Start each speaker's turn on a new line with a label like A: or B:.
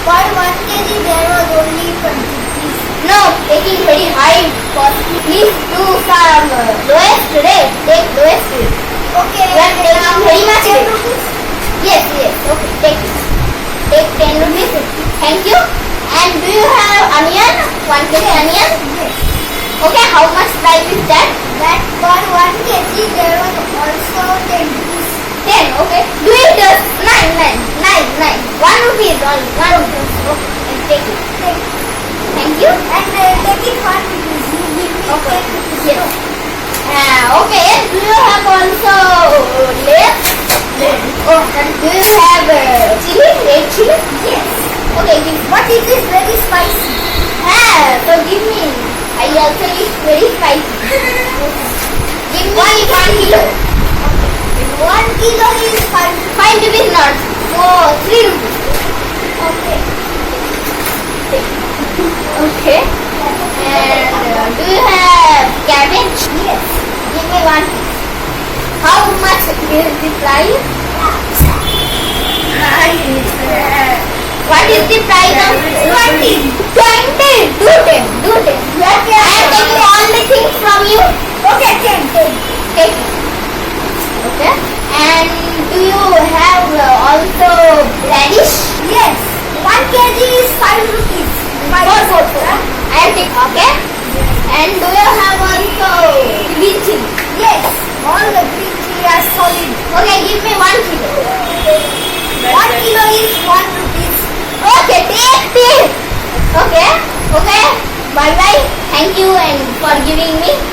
A: For 1 kg there was only 20 rupees.
B: No, taking very high cost. Please do some lowest rate. Take lowest rate.
A: Okay.
B: You are taking very much
A: 10
B: rate.
A: rupees.
B: Yes, yes. Okay, take it. Take 10 rupees. Thank you. And do you have onion? 1 kg onion?
A: Yes.
B: Okay, how much price is that?
A: That for 1 kg there was also 10 rupees.
B: 10. Okay. Do it 9. 1 rupee is only. 1 rupee. Okay, and take it.
A: Take.
B: Thank you.
A: And take it 1 rupees. You give me
B: Okay.
A: 10 rupees.
B: Yes. Okay. Do you have also Lay's? Oh, and do you have chili? Red chili?
A: Yes.
B: Okay, give.
A: But it is very spicy.
B: So give me. I also eat very spicy. Give me 1 kilo.
A: 1 kilo is 5.
B: 5 rupees not. So 3 rupees.
A: Okay.
B: Okay. And do you have cabbage?
A: Yes.
B: Give me 1 piece. How much is the price? What is the price of
A: 20?
B: 20. Do 10. Do 10. I am taking all the things from you.
A: Okay, 10.
B: Take it. Okay. And do you have also radish?
A: Yes. 1 kg is 5 rupees.
B: Four. I will take. Okay. And do you have also green chili?
A: Yes. All the green chili are solid.
B: Okay, give me 1 kilo.
A: 1 kilo is 1 rupees.
B: Okay, take. Okay. Bye bye. Thank you and for giving me.